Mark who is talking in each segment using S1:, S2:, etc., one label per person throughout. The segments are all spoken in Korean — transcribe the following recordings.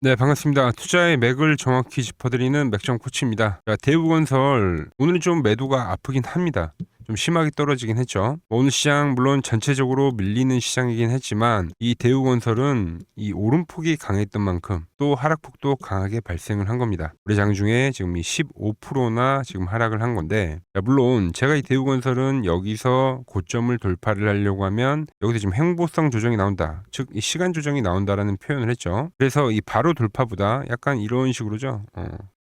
S1: 네, 반갑습니다. 투자의 맥을 정확히 짚어드리는 맥점 코치입니다. 자, 대우건설 오늘은 좀 매도가 아프긴 합니다. 좀 심하게 떨어지긴 했죠. 오늘 시장 물론 전체적으로 밀리는 시장이긴 했지만 이 대우건설은 이 오름폭이 강했던 만큼 또 하락폭도 강하게 발생을 한 겁니다. 우리 장중에 지금 이 15%나 지금 하락을 한 건데, 자, 물론 제가 이 대우건설은 여기서 고점을 돌파를 하려고 하면 여기서 지금 행보성 조정이 나온다, 즉 이 시간 조정이 나온다라는 표현을 했죠. 그래서 이 바로 돌파보다 약간 이런 식으로죠.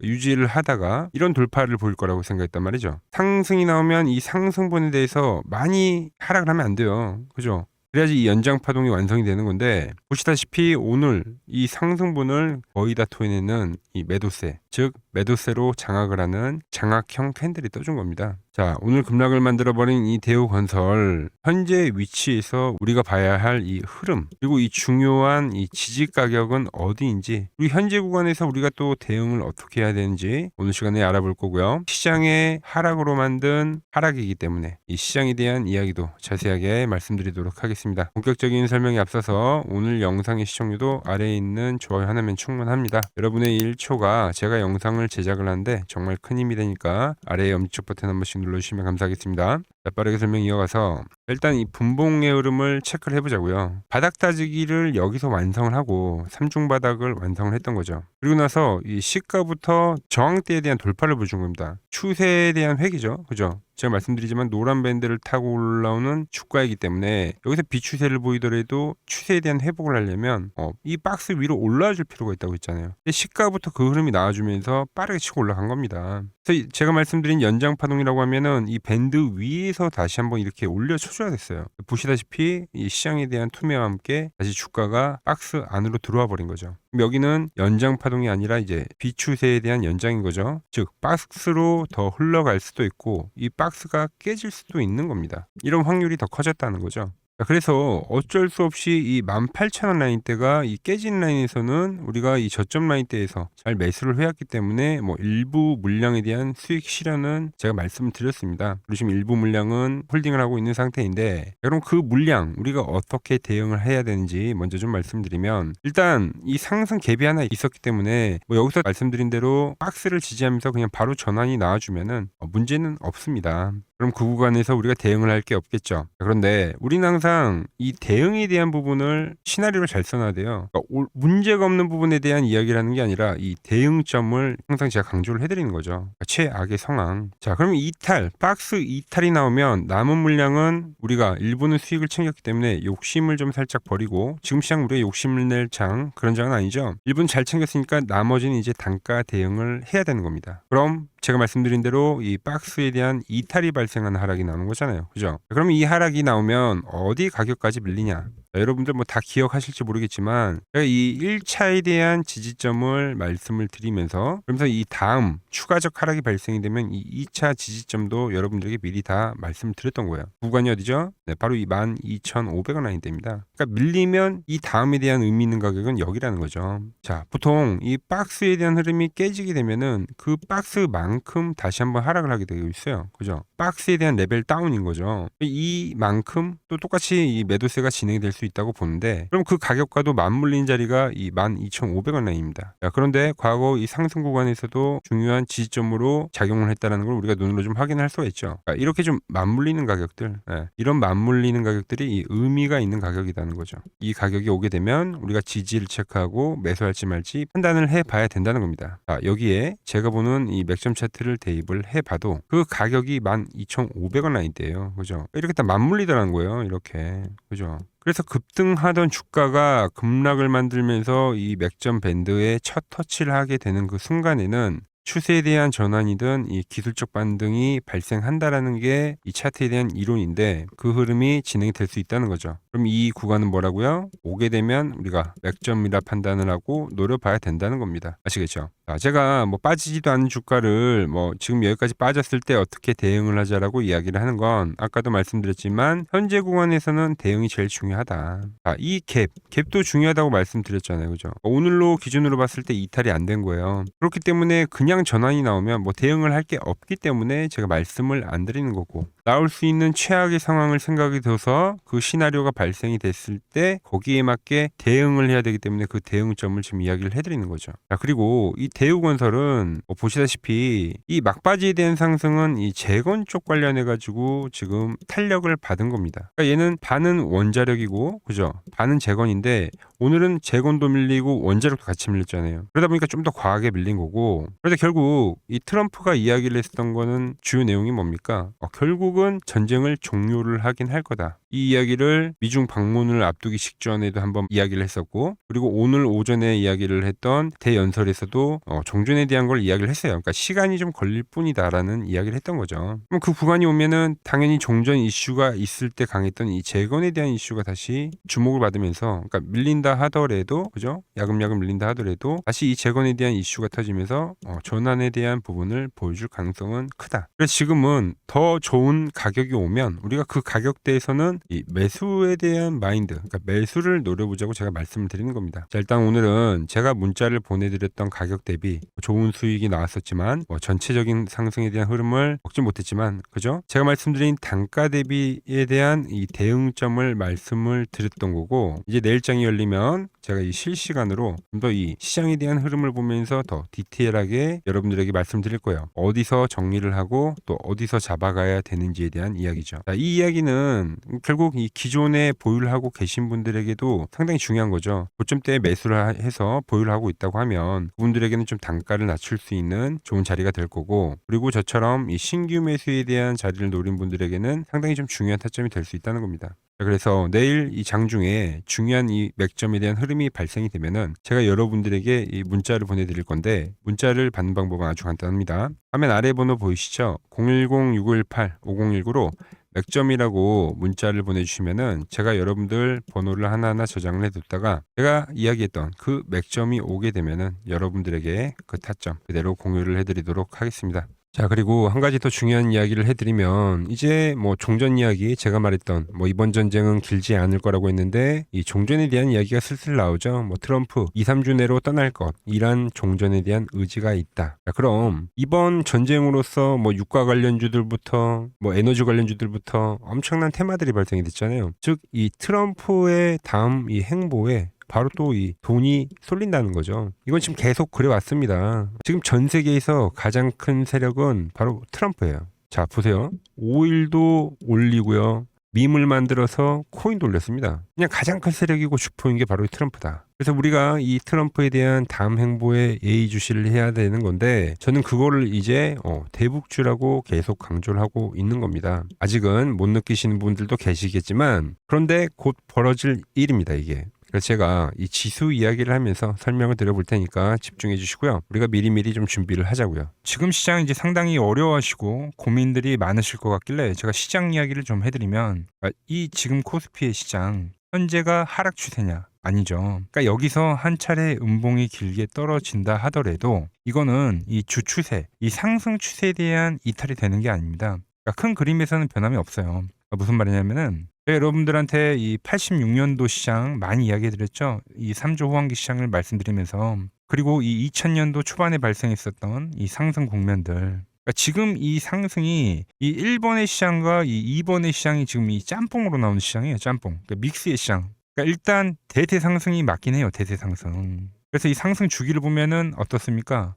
S1: 유지를 하다가 이런 돌파를 보일 거라고 생각했단 말이죠. 상승이 나오면 이 상승분에 대해서 많이 하락을 하면 안 돼요. 그죠? 그래야지 이 연장 파동이 완성이 되는 건데, 보시다시피 오늘 이 상승분을 거의 다 토해내는 이 매도세, 즉 매도세로 장악을 하는 장악형 캔들이 떠준 겁니다. 자, 오늘 급락을 만들어버린 이 대우건설 현재 위치에서 우리가 봐야 할 이 흐름, 그리고 이 중요한 이 지지 가격은 어디인지, 그리고 현재 구간에서 우리가 또 대응을 어떻게 해야 되는지 오늘 시간에 알아볼 거고요. 시장의 하락으로 만든 하락이기 때문에 이 시장에 대한 이야기도 자세하게 말씀드리도록 하겠습니다. 본격적인 설명에 앞서서 오늘 영상의 시청률도 아래에 있는 좋아요 하나면 충분합니다. 여러분의 1초가 제가 영상을 제작을 하는데 정말 큰 힘이 되니까 아래에 엄지척 버튼 한 번씩 눌러주시면 감사하겠습니다. 자, 빠르게 설명 이어가서 일단 이 분봉의 흐름을 체크를 해보자고요. 바닥 따지기를 여기서 완성을 하고 3중 바닥을 완성을 했던 거죠. 그리고 나서 이 시가부터 저항대에 대한 돌파를 보여준 겁니다. 추세에 대한 회귀죠. 그죠? 제가 말씀드리지만 노란 밴드를 타고 올라오는 주가이기 때문에 여기서 비추세를 보이더라도 추세에 대한 회복을 하려면 이 박스 위로 올라와 줄 필요가 있다고 했잖아요. 근데 시가부터 그 흐름이 나와주면서 빠르게 치고 올라간 겁니다. 그래서 제가 말씀드린 연장 파동이라고 하면은 이 밴드 위에서 다시 한번 이렇게 올려쳐줘야 됐어요. 보시다시피 이 시장에 대한 투매와 함께 다시 주가가 박스 안으로 들어와 버린 거죠. 여기는 연장 파동이 아니라 이제 비추세에 대한 연장인 거죠. 즉 박스로 더 흘러갈 수도 있고 이 박스가 깨질 수도 있는 겁니다. 이런 확률이 더 커졌다는 거죠. 그래서 어쩔 수 없이 이 18,000원 라인대가 이 깨진 라인에서는 우리가 이 저점 라인대에서 잘 매수를 해왔기 때문에 뭐 일부 물량에 대한 수익 실현은 제가 말씀을 드렸습니다. 그리고 지금 일부 물량은 홀딩을 하고 있는 상태인데, 그럼 그 물량 우리가 어떻게 대응을 해야 되는지 먼저 좀 말씀드리면, 일단 이 상승 갭이 하나 있었기 때문에 뭐 여기서 말씀드린 대로 박스를 지지하면서 그냥 바로 전환이 나와주면은 문제는 없습니다. 그럼 그 구간에서 우리가 대응을 할 게 없겠죠. 그런데 우리는 항상 이 대응에 대한 부분을 시나리오를 잘 써놔야 돼요. 그러니까 문제가 없는 부분에 대한 이야기라는 게 아니라 이 대응점을 항상 제가 강조를 해드리는 거죠. 그러니까 최악의 상황. 자, 그러면 이탈, 박스 이탈이 나오면 남은 물량은 우리가 일부는 수익을 챙겼기 때문에 욕심을 좀 살짝 버리고, 지금 시장 우리가 욕심을 낼 장, 그런 장은 아니죠. 일부는 잘 챙겼으니까 나머지는 이제 단가 대응을 해야 되는 겁니다. 그럼 제가 말씀드린 대로 이 박스에 대한 이탈이 발생하는 하락이 나오는 거잖아요. 그죠? 그럼 이 하락이 나오면 어디 가격까지 밀리냐? 여러분들 뭐 다 기억하실지 모르겠지만 제가 이 1차에 대한 지지점을 말씀을 드리면서, 그러면서 이 다음 추가적 하락이 발생이 되면 이 2차 지지점도 여러분들에게 미리 다 말씀을 드렸던 거예요. 구간이 어디죠? 네, 바로 이 12,500원 라인대입니다. 그러니까 밀리면 이 다음에 대한 의미 있는 가격은 여기라는 거죠. 자, 보통 이 박스에 대한 흐름이 깨지게 되면은 그 박스만큼 다시 한번 하락을 하게 되고 있어요. 그죠? 박스에 대한 레벨 다운인 거죠. 이만큼 또 똑같이 이 매도세가 진행이 될 수 있다고 보는데, 그럼 그 가격과도 맞물린 자리가 이 12,500원 라인입니다. 자, 그런데 과거 이 상승 구간에서도 중요한 지지점으로 작용을 했다는 걸 우리가 눈으로 좀 확인할 수가 있죠. 이렇게 좀 맞물리는 가격들, 이런 맞물리는 가격들이 이 의미가 있는 가격이라는 거죠. 이 가격이 오게 되면 우리가 지지를 체크하고 매수할지 말지 판단을 해봐야 된다는 겁니다. 자, 여기에 제가 보는 이 맥점 차트를 대입을 해봐도 그 가격이 12,500원 라인대예요. 그죠? 이렇게 다 맞물리더라는 거예요. 이렇게. 그죠? 그래서 급등하던 주가가 급락을 만들면서 이 맥점 밴드에 첫 터치를 하게 되는 그 순간에는 추세에 대한 전환이든 이 기술적 반등이 발생한다라는 게 이 차트에 대한 이론인데, 그 흐름이 진행이 될 수 있다는 거죠. 그럼 이 구간은 뭐라고요? 오게 되면 우리가 맥점이라 판단을 하고 노려봐야 된다는 겁니다. 아시겠죠? 자, 제가 뭐 빠지지도 않은 주가를 뭐 지금 여기까지 빠졌을 때 어떻게 대응을 하자라고 이야기를 하는 건 아까도 말씀드렸지만 현재 구간에서는 대응이 제일 중요하다. 자, 이 갭도 중요하다고 말씀드렸잖아요. 그죠? 오늘로 기준으로 봤을 때 이탈이 안 된 거예요. 그렇기 때문에 그냥 전환이 나오면 뭐 대응을 할 게 없기 때문에 제가 말씀을 안 드리는 거고, 나올 수 있는 최악의 상황을 생각이 돼서 그 시나리오가 발생이 됐을 때 거기에 맞게 대응을 해야 되기 때문에 그 대응점을 지금 이야기를 해드리는 거죠. 자, 그리고 이 대우건설은 보시다시피 이 막바지에 대한 상승은 이 재건 쪽 관련해 가지고 지금 탄력을 받은 겁니다. 그러니까 얘는 반은 원자력이고, 그죠? 반은 재건인데 오늘은 재건도 밀리고 원자력도 같이 밀렸잖아요. 그러다 보니까 좀 더 과하게 밀린 거고, 그런데 결국 이 트럼프가 이야기를 했었던 거는 주요 내용이 뭡니까? 결국은 전쟁을 종료를 하긴 할 거다. 이 이야기를 미중 방문을 앞두기 직전에도 한번 이야기를 했었고, 그리고 오늘 오전에 이야기를 했던 대연설에서도 종전에 대한 걸 이야기를 했어요. 그러니까 시간이 좀 걸릴 뿐이다라는 이야기를 했던 거죠. 그럼 그 구간이 오면은 당연히 종전 이슈가 있을 때 강했던 이 재건에 대한 이슈가 다시 주목을 받으면서, 그러니까 밀린다 하더라도, 그죠? 야금야금 밀린다 하더라도 다시 이 재건에 대한 이슈가 터지면서 전환에 대한 부분을 보여줄 가능성은 크다. 그래서 지금은 더 좋은 가격이 오면 우리가 그 가격대에서는 이 매수에 대한 마인드, 그러니까 매수를 노려보자고 제가 말씀을 드리는 겁니다. 자, 일단 오늘은 제가 문자를 보내드렸던 가격 대비 좋은 수익이 나왔었지만 전체적인 상승에 대한 흐름을 먹지 못했지만, 그죠? 제가 말씀드린 단가 대비에 대한 이 대응점을 말씀을 드렸던 거고, 이제 내일장이 열리면 제가 이 실시간으로 좀 더 이 시장에 대한 흐름을 보면서 더 디테일하게 여러분들에게 말씀드릴 거예요. 어디서 정리를 하고 또 어디서 잡아가야 되는지에 대한 이야기죠. 자, 이 이야기는 결국 이 기존에 보유를 하고 계신 분들에게도 상당히 중요한 거죠. 고점대에 매수를 해서 보유를 하고 있다고 하면 그분들에게는 좀 단가를 낮출 수 있는 좋은 자리가 될 거고, 그리고 저처럼 이 신규 매수에 대한 자리를 노린 분들에게는 상당히 좀 중요한 타점이 될 수 있다는 겁니다. 그래서 내일 이 장중에 중요한 이 맥점에 대한 흐름이 발생이 되면은 제가 여러분들에게 이 문자를 보내드릴 건데, 문자를 받는 방법은 아주 간단합니다. 화면 아래 번호 보이시죠? 010-6518-5019로 맥점이라고 문자를 보내주시면은 제가 여러분들 번호를 하나하나 저장을 해뒀다가 제가 이야기했던 그 맥점이 오게 되면은 여러분들에게 그 타점 그대로 공유를 해드리도록 하겠습니다. 자, 그리고 한 가지 더 중요한 이야기를 해드리면, 이제 종전 이야기, 제가 말했던 이번 전쟁은 길지 않을 거라고 했는데 이 종전에 대한 이야기가 슬슬 나오죠. 트럼프 2, 3주 내로 떠날 것, 이란 종전에 대한 의지가 있다. 자, 그럼 이번 전쟁으로서 유가 관련주들부터 에너지 관련주들부터 엄청난 테마들이 발생이 됐잖아요. 즉 이 트럼프의 다음 이 행보에 바로 또 이 돈이 쏠린다는 거죠. 이건 지금 계속 그래왔습니다. 지금 전 세계에서 가장 큰 세력은 바로 트럼프예요. 자, 보세요. 오일도 올리고요. 밈을 만들어서 코인도 올렸습니다. 그냥 가장 큰 세력이고 슈퍼인 게 바로 트럼프다. 그래서 우리가 이 트럼프에 대한 다음 행보에 예의주시를 해야 되는 건데, 저는 그거를 이제 대북주라고 계속 강조를 하고 있는 겁니다. 아직은 못 느끼시는 분들도 계시겠지만, 그런데 곧 벌어질 일입니다, 이게. 그래서 제가 이 지수 이야기를 하면서 설명을 드려볼 테니까 집중해 주시고요. 우리가 미리미리 좀 준비를 하자고요. 지금 시장 이제 상당히 어려워하시고 고민들이 많으실 것 같길래 제가 시장 이야기를 좀 해드리면, 이 지금 코스피의 시장 현재가 하락 추세냐? 아니죠. 그러니까 여기서 한 차례 음봉이 길게 떨어진다 하더라도 이거는 이 주추세, 이 상승 추세에 대한 이탈이 되는 게 아닙니다. 그러니까 큰 그림에서는 변함이 없어요. 무슨 말이냐면은 여러분들한테 이 86년도 시장 많이 이야기 드렸죠. 이 3조 호황기 시장을 말씀드리면서, 그리고 이 2000년도 초반에 발생했었던 이 상승 국면들, 그러니까 지금 이 상승이 이 1번의 시장과 이 2번의 시장이 지금 이 짬뽕으로 나오는 시장이에요. 짬뽕. 그러니까 믹스의 시장. 그러니까 일단 대세 상승이 맞긴 해요. 대세 상승. 그래서 이 상승 주기를 보면은 어떻습니까?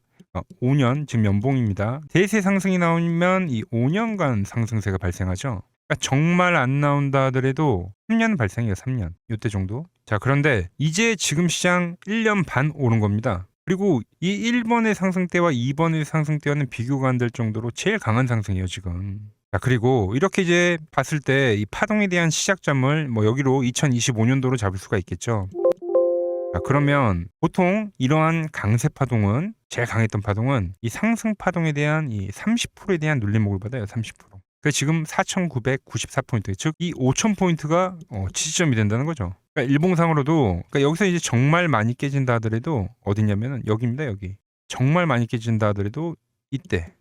S1: 5년 지금 연봉입니다. 대세 상승이 나오면 이 5년간 상승세가 발생하죠. 그러니까 정말 안 나온다 하더라도 3년 발생해요. 3년. 이때 정도. 자, 그런데 이제 지금 시장 1년 반 오른 겁니다. 그리고 이 1번의 상승 때와 2번의 상승 때와는 비교가 안 될 정도로 제일 강한 상승이에요, 지금. 자, 그리고 이렇게 이제 봤을 때 이 파동에 대한 시작점을 여기로 2025년도로 잡을 수가 있겠죠. 자, 그러면 보통 이러한 강세 파동은, 제일 강했던 파동은 이 상승 파동에 대한 이 30%에 대한 눌림목을 받아요. 30%. 그 지금 4,994포인트, 즉 이 5,000포인트가 지지점이 된다는 거죠. 그러니까 일봉상으로도, 그러니까 여기서 이제 정말 많이 깨진다 하더라도 어디냐면은 여기입니다. 여기. 정말 많이 깨진다 하더라도 이때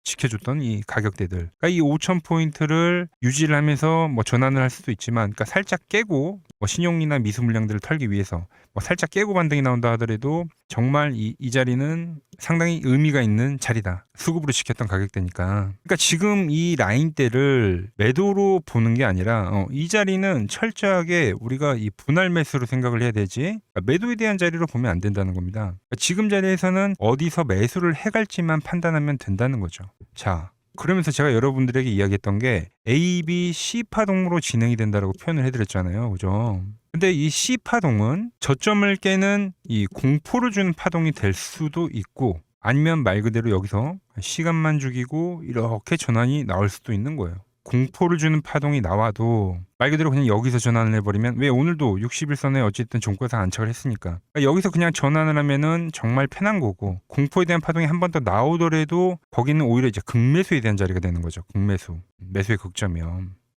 S1: 지켜줬던 이 가격대들, 그러니까 이 5,000포인트를 유지를 하면서 전환을 할 수도 있지만, 그러니까 살짝 깨고
S2: 뭐 신용이나 미수 물량들을 털기 위해서 뭐 살짝 깨고 반등이 나온다 하더라도 정말 이 자리는 상당히 의미가 있는 자리다. 수급으로 지켰던 가격대니까. 그러니까 지금 이 라인대를 매도로 보는 게 아니라 이 자리는 철저하게 우리가 이 분할 매수로 생각을 해야 되지, 그러니까 매도에 대한 자리로 보면 안 된다는 겁니다. 그러니까 지금 자리에서는 어디서 매수를 해갈지만 판단하면 된다는 거죠. 자, 그러면서 제가 여러분들에게 이야기했던 게 A, B, C 파동으로 진행이 된다라고 표현을 해드렸잖아요. 그죠? 근데 이 C 파동은 저점을 깨는 이 공포를 주는 파동이 될 수도 있고, 아니면 말 그대로 여기서 시간만 죽이고 이렇게 전환이 나올 수도 있는 거예요. 공포를 주는 파동이 나와도 말 그대로 그냥 여기서 전환을 해버리면, 왜 오늘도 60일선에 어쨌든 종가상 안착을 했으니까, 그러니까 여기서 그냥 전환을 하면은 정말 편한 거고, 공포에 대한 파동이 한 번 더 나오더라도 거기는 오히려 이제 극매수에 대한 자리가 되는 거죠. 극매수, 매수의 극점이요.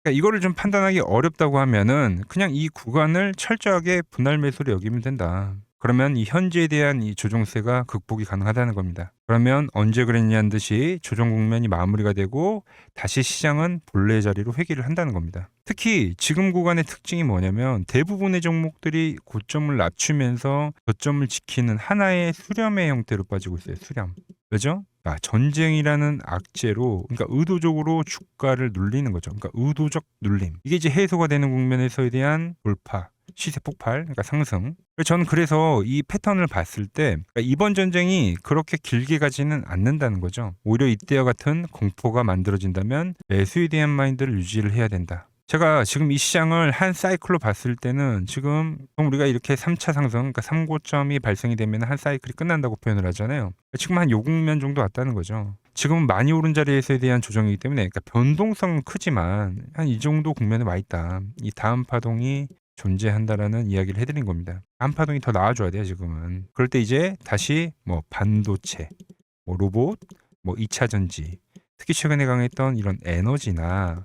S2: 그러니까 이거를 좀 판단하기 어렵다고 하면은 그냥 이 구간을 철저하게 분할 매수로 여기면 된다. 그러면 이 현재에 대한 이 조정세가 극복이 가능하다는 겁니다. 그러면 언제 그랬냐는 듯이 조정 국면이 마무리가 되고 다시 시장은 본래 자리로 회귀를 한다는 겁니다. 특히 지금 구간의 특징이 뭐냐면 대부분의 종목들이 고점을 낮추면서 저점을 지키는 하나의 수렴의 형태로 빠지고 있어요. 수렴. 왜죠? 전쟁이라는 악재로, 그러니까 의도적으로 주가를 눌리는 거죠. 그러니까 의도적 눌림. 이게 이제 해소가 되는 국면에서에 대한 돌파, 시세 폭발, 그러니까 상승. 저는 그래서 이 패턴을 봤을 때 그러니까 이번 전쟁이 그렇게 길게 가지는 않는다는 거죠. 오히려 이때와 같은 공포가 만들어진다면 매수에 대한 마인드를 유지를 해야 된다. 제가 지금 이 시장을 한 사이클로 봤을 때는 지금 우리가 이렇게 3차 상승, 그러니까 3고점이 발생이 되면 한 사이클이 끝난다고 표현을 하잖아요. 지금 한 요 국면 정도 왔다는 거죠. 지금은 많이 오른 자리에서에 대한 조정이기 때문에, 그러니까 변동성은 크지만 한 이 정도 국면에 와 있다. 이 다음 파동이 존재한다라는 이야기를 해드린 겁니다. 다음 파동이 더 나와줘야 돼요, 지금은. 그럴 때 이제 다시 뭐 반도체, 뭐 로봇, 뭐 2차 전지, 특히 최근에 강했던 이런 에너지나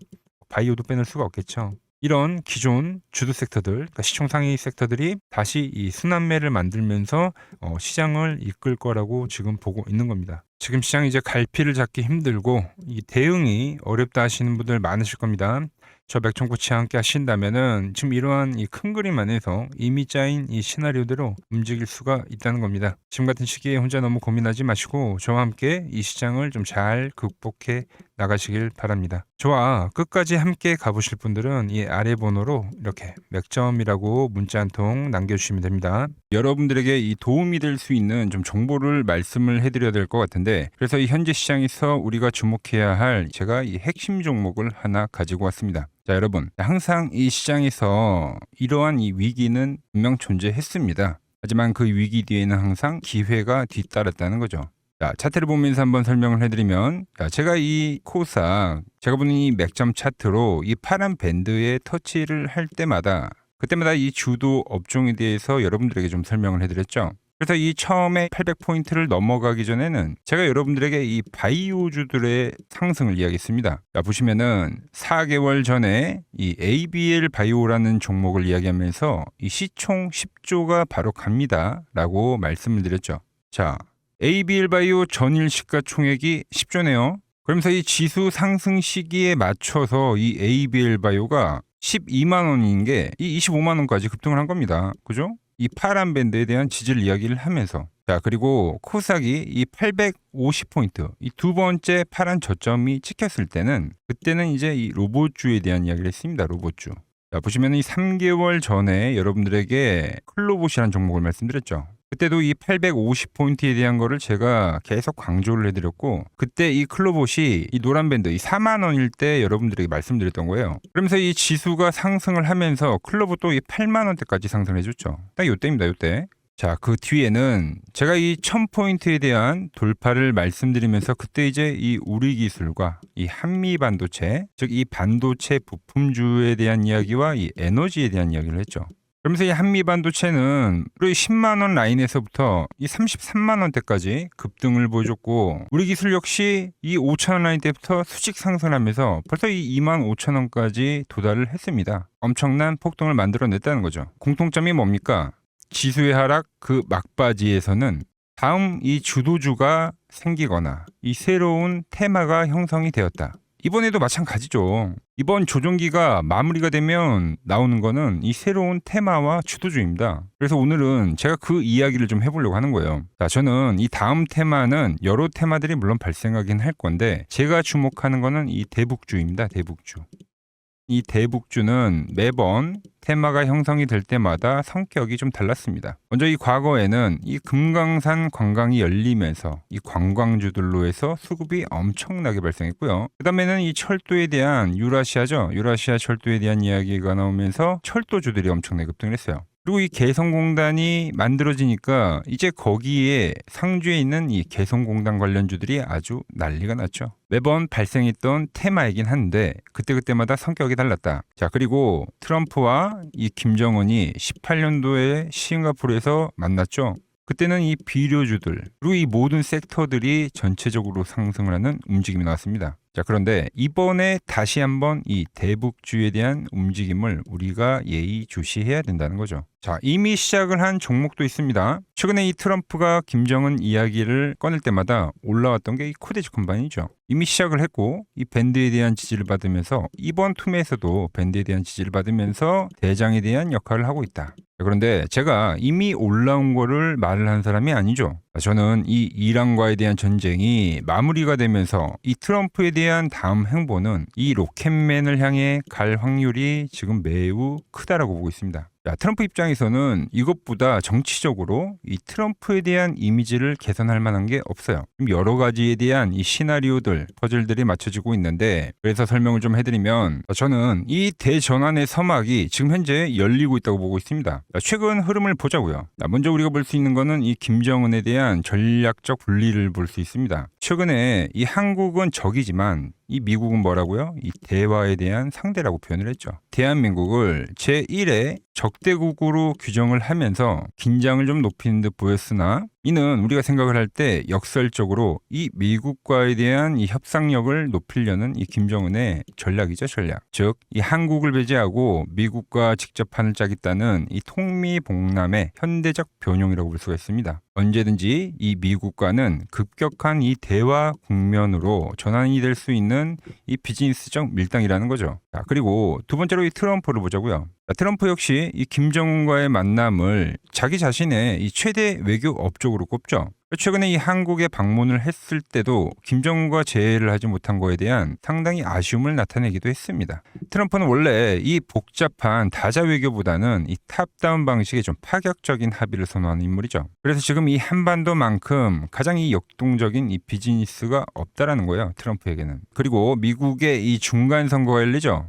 S2: 바이오도 빼놓을 수가 없겠죠. 이런 기존 주도 섹터들, 그러니까 시총 상위 섹터들이 다시 이 순환매를 만들면서 시장을 이끌 거라고 지금 보고 있는 겁니다. 지금 시장이 이제 갈피를 잡기 힘들고 이 대응이 어렵다 하시는 분들 많으실 겁니다. 저 맥정코치와 함께 하신다면은 지금 이러한 이 큰 그림 안에서 이미 짜인 이 시나리오대로 움직일 수가 있다는 겁니다. 지금 같은 시기에 혼자 너무 고민하지 마시고 저와 함께 이 시장을 좀 잘 극복해 나가시길 바랍니다. 저와 끝까지 함께 가보실 분들은 이 아래 번호로 이렇게 맥점이라고 문자 한 통 남겨주시면 됩니다. 여러분들에게 이 도움이 될 수 있는 좀 정보를 말씀을 해드려야 될 것 같은데, 그래서 이 현재 시장에서 우리가 주목해야 할 제가 이 핵심 종목을 하나 가지고 왔습니다. 자, 여러분, 항상 이 시장에서 이러한 이 위기는 분명 존재했습니다. 하지만 그 위기 뒤에는 항상 기회가 뒤따랐다는 거죠. 자, 차트를 보면서 한번 설명을 해드리면, 제가 이 코스닥, 제가 보는 이 맥점 차트로 이 파란 밴드에 터치를 할 때마다 그때마다 이 주도 업종에 대해서 여러분들에게 좀 설명을 해드렸죠. 그래서 이 처음에 800포인트를 넘어가기 전에는 제가 여러분들에게 이 바이오주들의 상승을 이야기했습니다. 자, 보시면은 4개월 전에 이 ABL 바이오라는 종목을 이야기하면서 이 시총 10조가 바로 갑니다 라고 말씀을 드렸죠. 자, ABL 바이오 전일 시가총액이 10조네요. 그러면서 이 지수 상승 시기에 맞춰서 이 ABL 바이오가 12만 원인 게 이 25만 원까지 급등을 한 겁니다. 그죠? 이 파란 밴드에 대한 지지를 이야기를 하면서, 자, 그리고 코스닥이 이 850포인트 이 두 번째 파란 저점이 찍혔을 때는 그때는 이제 이 로봇주에 대한 이야기를 했습니다. 로봇주. 자, 보시면 이 3개월 전에 여러분들에게 클로봇이라는 종목을 말씀드렸죠. 그때도 이 850포인트에 대한 거를 제가 계속 강조를 해드렸고, 그때 이 클로봇이 이 노란 밴드 이 4만 원일 때 여러분들에게 말씀드렸던 거예요. 그러면서 이 지수가 상승을 하면서 클로봇도 이 8만 원대까지 상승을 해줬죠. 딱 요때입니다. 요때. 자, 그 뒤에는 제가 이 1000포인트에 대한 돌파를 말씀드리면서 그때 이제 이 우리 기술과 이 한미 반도체, 즉 이 반도체 부품주에 대한 이야기와 이 에너지에 대한 이야기를 했죠. 그러면서 이 한미 반도체는 우리 10만 원 라인에서부터 이 33만 원대까지 급등을 보여줬고, 우리 기술 역시 이 5천 원 라인 때부터 수직 상승하면서 벌써 이 2만 5천 원까지 도달을 했습니다. 엄청난 폭등을 만들어냈다는 거죠. 공통점이 뭡니까? 지수의 하락 그 막바지에서는 다음 이 주도주가 생기거나 이 새로운 테마가 형성이 되었다. 이번에도 마찬가지죠. 이번 조종기가 마무리가 되면 나오는 거는 이 새로운 테마와 주도주의입니다. 그래서 오늘은 제가 그 이야기를 좀 해보려고 하는 거예요. 자, 저는 이 다음 테마는 여러 테마들이 물론 발생하긴 할 건데 제가 주목하는 거는 이 대북주입니다. 대북주. 이 대북주는 매번 테마가 형성이 될 때마다 성격이 좀 달랐습니다. 먼저 이 과거에는 이 금강산 관광이 열리면서 이 관광주들로 해서 수급이 엄청나게 발생했고요. 그 다음에는 이 철도에 대한 유라시아죠. 유라시아 철도에 대한 이야기가 나오면서 철도주들이 엄청나게 급등을 했어요. 그리고 이 개성공단이 만들어지니까 이제 거기에 상주에 있는 이 개성공단 관련주들이 아주 난리가 났죠. 매번 발생했던 테마이긴 한데 그때그때마다 성격이 달랐다. 자, 그리고 트럼프와 이 김정은이 18년도에 싱가포르에서 만났죠. 그때는 이 비료주들 그리고 이 모든 섹터들이 전체적으로 상승을 하는 움직임이 나왔습니다. 자, 그런데 이번에 다시 한번 이 대북주에 대한 움직임을 우리가 예의주시해야 된다는 거죠. 자, 이미 시작을 한 종목도 있습니다. 최근에 이 트럼프가 김정은 이야기를 꺼낼 때마다 올라왔던 게 이 코데지 컴바인이죠. 이미 시작을 했고 이 밴드에 대한 지지를 받으면서 이번 투매에서도 밴드에 대한 지지를 받으면서 대장에 대한 역할을 하고 있다. 그런데 제가 이미 올라온 거를 말을 한 사람이 아니죠. 저는 이 이란과에 대한 전쟁이 마무리가 되면서 이 트럼프에 대한 다음 행보는 이 로켓맨을 향해 갈 확률이 지금 매우 크다라고 보고 있습니다. 자, 트럼프 입장에서는 이것보다 정치적으로 이 트럼프에 대한 이미지를 개선할 만한 게 없어요. 여러 가지에 대한 이 시나리오들, 퍼즐들이 맞춰지고 있는데 그래서 설명을 좀 해드리면 저는 이 대전환의 서막이 지금 현재 열리고 있다고 보고 있습니다. 최근 흐름을 보자고요. 먼저 우리가 볼 수 있는 거는 이 김정은에 대한 전략적 분리를 볼 수 있습니다. 최근에 이 한국은 적이지만 이 미국은 뭐라고요? 이 대화에 대한 상대라고 표현을 했죠. 대한민국을 제1의 적대국으로 규정을 하면서 긴장을 좀 높이는 듯 보였으나 이는 우리가 생각을 할 때 역설적으로 이 미국과에 대한 이 협상력을 높이려는 이 김정은의 전략이죠, 전략. 즉, 이 한국을 배제하고 미국과 직접 판을 짜겠다는 이 통미봉남의 현대적 변형이라고 볼 수가 있습니다. 언제든지 이 미국과는 급격한 이 대화 국면으로 전환이 될 수 있는 이 비즈니스적 밀당이라는 거죠. 자, 그리고 두 번째로 이 트럼프를 보자고요. 트럼프 역시 이 김정은과의 만남을 자기 자신의 이 최대 외교 업적으로 꼽죠. 최근에 이 한국에 방문을 했을 때도 김정은과 재회를 하지 못한 거에 대한 상당히 아쉬움을 나타내기도 했습니다. 트럼프는 원래 이 복잡한 다자 외교보다는 이 탑다운 방식의 좀 파격적인 합의를 선호하는 인물이죠. 그래서 지금 이 한반도만큼 가장 이 역동적인 이 비즈니스가 없다라는 거예요. 트럼프에게는. 그리고 미국의 이 중간 선거가 열리죠.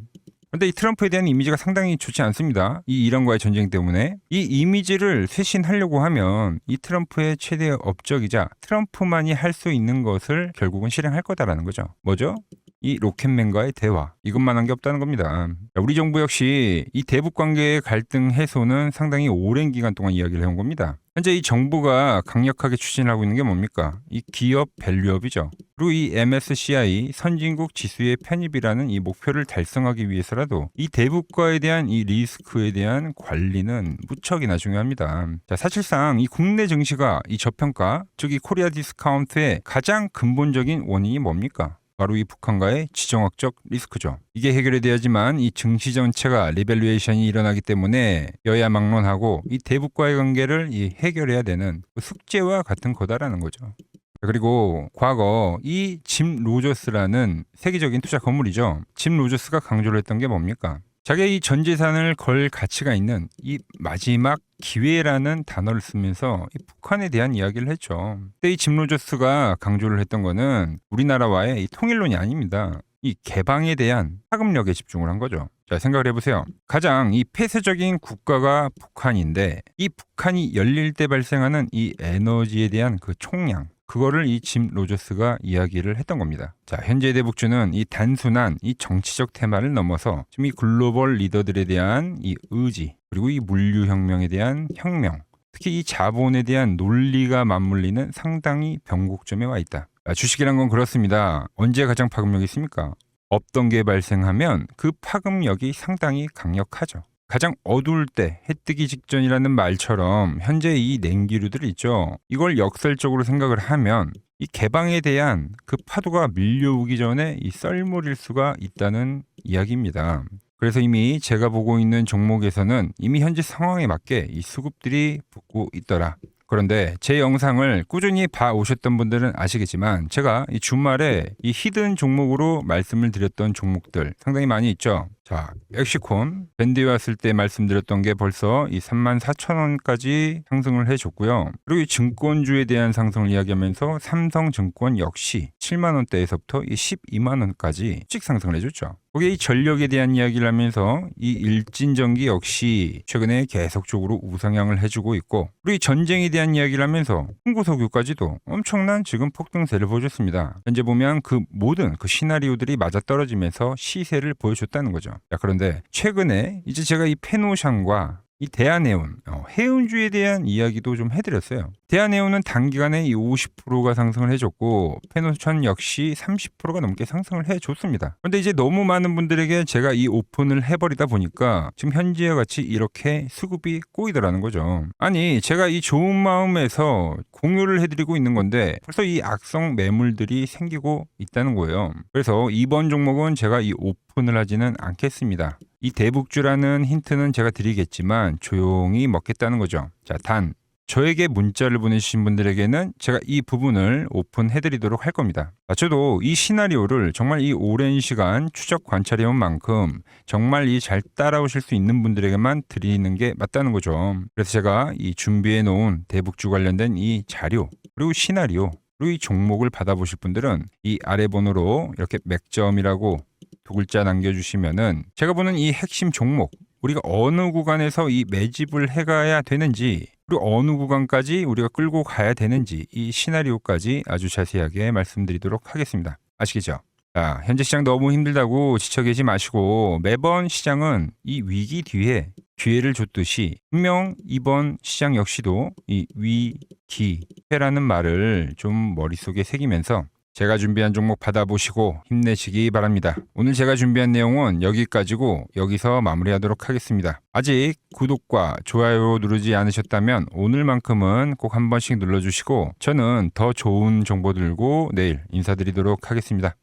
S2: 그런데 이 트럼프에 대한 이미지가 상당히 좋지 않습니다. 이 이란과의 전쟁 때문에 이 이미지를 쇄신하려고 하면 이 트럼프의 최대 업적이자 트럼프만이 할 수 있는 것을 결국은 실행할 거다라는 거죠. 뭐죠? 이 로켓맨과의 대화. 이것만 한 게 없다는 겁니다. 우리 정부 역시 이 대북 관계의 갈등 해소는 상당히 오랜 기간 동안 이야기를 해온 겁니다. 현재 이 정부가 강력하게 추진하고 있는 게 뭡니까? 이 기업 밸류업이죠. 그리고 이 MSCI 선진국 지수의 편입이라는 이 목표를 달성하기 위해서라도 이 대북과에 대한 이 리스크에 대한 관리는 무척이나 중요합니다. 자, 사실상 이 국내 증시가 이 저평가, 즉 이 코리아 디스카운트의 가장 근본적인 원인이 뭡니까? 바로 이 북한과의 지정학적 리스크죠. 이게 해결이 돼야지만 이 증시 전체가 리밸류에이션이 일어나기 때문에 여야 막론하고 이 대북과의 관계를 이 해결해야 되는 숙제와 같은 거다라는 거죠. 그리고 과거 이 짐 로저스라는 세계적인 투자 건물이죠. 짐 로저스가 강조를 했던 게 뭡니까? 자기의 이 전 재산을 걸 가치가 있는 이 마지막 기회라는 단어를 쓰면서 이 북한에 대한 이야기를 했죠. 그때 이 짐 로저스가 강조를 했던 거는 우리나라와의 이 통일론이 아닙니다. 이 개방에 대한 파급력에 집중을 한 거죠. 자, 생각을 해보세요. 가장 이 폐쇄적인 국가가 북한인데 이 북한이 열릴 때 발생하는 이 에너지에 대한 그 총량, 그거를 이 짐 로저스가 이야기를 했던 겁니다. 자, 현재 대북주는 이 단순한 이 정치적 테마를 넘어서 지금 이 글로벌 리더들에 대한 이 의지, 그리고 이 물류혁명에 대한 혁명, 특히 이 자본에 대한 논리가 맞물리는 상당히 변곡점에 와 있다. 주식이란 건 그렇습니다. 언제 가장 파급력이 있습니까? 없던 게 발생하면 그 파급력이 상당히 강력하죠. 가장 어두울 때 해 뜨기 직전이라는 말처럼 현재 이 냉기류들 있죠. 이걸 역설적으로 생각을 하면 이 개방에 대한 그 파도가 밀려오기 전에 이 썰물일 수가 있다는 이야기입니다. 그래서 이미 제가 보고 있는 종목에서는 이미 현재 상황에 맞게 이 수급들이 붙고 있더라. 그런데 제 영상을 꾸준히 봐오셨던 분들은 아시겠지만 제가 이 주말에 이 히든 종목으로 말씀을 드렸던 종목들 상당히 많이 있죠. 자, 엑시콘 밴드에 왔을 때 말씀드렸던 게 벌써 이 34,000원까지 상승을 해줬고요. 그리고 이 증권주에 대한 상승을 이야기하면서 삼성증권 역시 7만 원대에서부터 이 12만 원까지 씩 상승을 해줬죠. 거기에 이 전력에 대한 이야기를 하면서 이 일진전기 역시 최근에 계속적으로 우상향을 해주고 있고, 그리고 이 전쟁에 대한 이야기를 하면서 홍보석유까지도 엄청난 지금 폭등세를 보여줬습니다. 현재 보면 그 모든 그 시나리오들이 맞아떨어지면서 시세를 보여줬다는 거죠. 자, 그런데 최근에 이제 제가 이 페노샹과 이 대한해운, 해운주에 대한 이야기도 좀 해드렸어요. 대한해운은 단기간에 이 50%가 상승을 해줬고 페노션 역시 30%가 넘게 상승을 해줬습니다. 그런데 이제 너무 많은 분들에게 제가 이 오픈을 해버리다 보니까 지금 현재와 같이 이렇게 수급이 꼬이더라는 거죠. 아니, 제가 이 좋은 마음에서 공유를 해드리고 있는 건데 벌써 이 악성 매물들이 생기고 있다는 거예요. 그래서 이번 종목은 제가 이 오픈을 하지는 않겠습니다. 이 대북주라는 힌트는 제가 드리겠지만 조용히 먹겠다는 거죠. 자, 단 저에게 문자를 보내주신 분들에게는 제가 이 부분을 오픈해드리도록 할 겁니다. 저도 이 시나리오를 정말 이 오랜 시간 추적 관찰해온 만큼 정말 이 잘 따라오실 수 있는 분들에게만 드리는 게 맞다는 거죠. 그래서 제가 이 준비해놓은 대북주 관련된 이 자료 그리고 시나리오 그리고 이 종목을 받아보실 분들은 이 아래 번호로 이렇게 맥점이라고 두 글자 남겨주시면은 제가 보는 이 핵심 종목, 우리가 어느 구간에서 이 매집을 해가야 되는지, 그리고 어느 구간까지 우리가 끌고 가야 되는지 이 시나리오까지 아주 자세하게 말씀드리도록 하겠습니다. 아시겠죠? 자, 현재 시장 너무 힘들다고 지쳐 계시 마시고 매번 시장은 이 위기 뒤에 기회를 줬듯이 분명 이번 시장 역시도 이 위기회라는 말을 좀 머릿속에 새기면서 제가 준비한 종목 받아보시고 힘내시기 바랍니다. 오늘 제가 준비한 내용은 여기까지고 여기서 마무리하도록 하겠습니다. 아직 구독과 좋아요 누르지 않으셨다면 오늘만큼은 꼭 한 번씩 눌러주시고 저는 더 좋은 정보 들고 내일 인사드리도록 하겠습니다.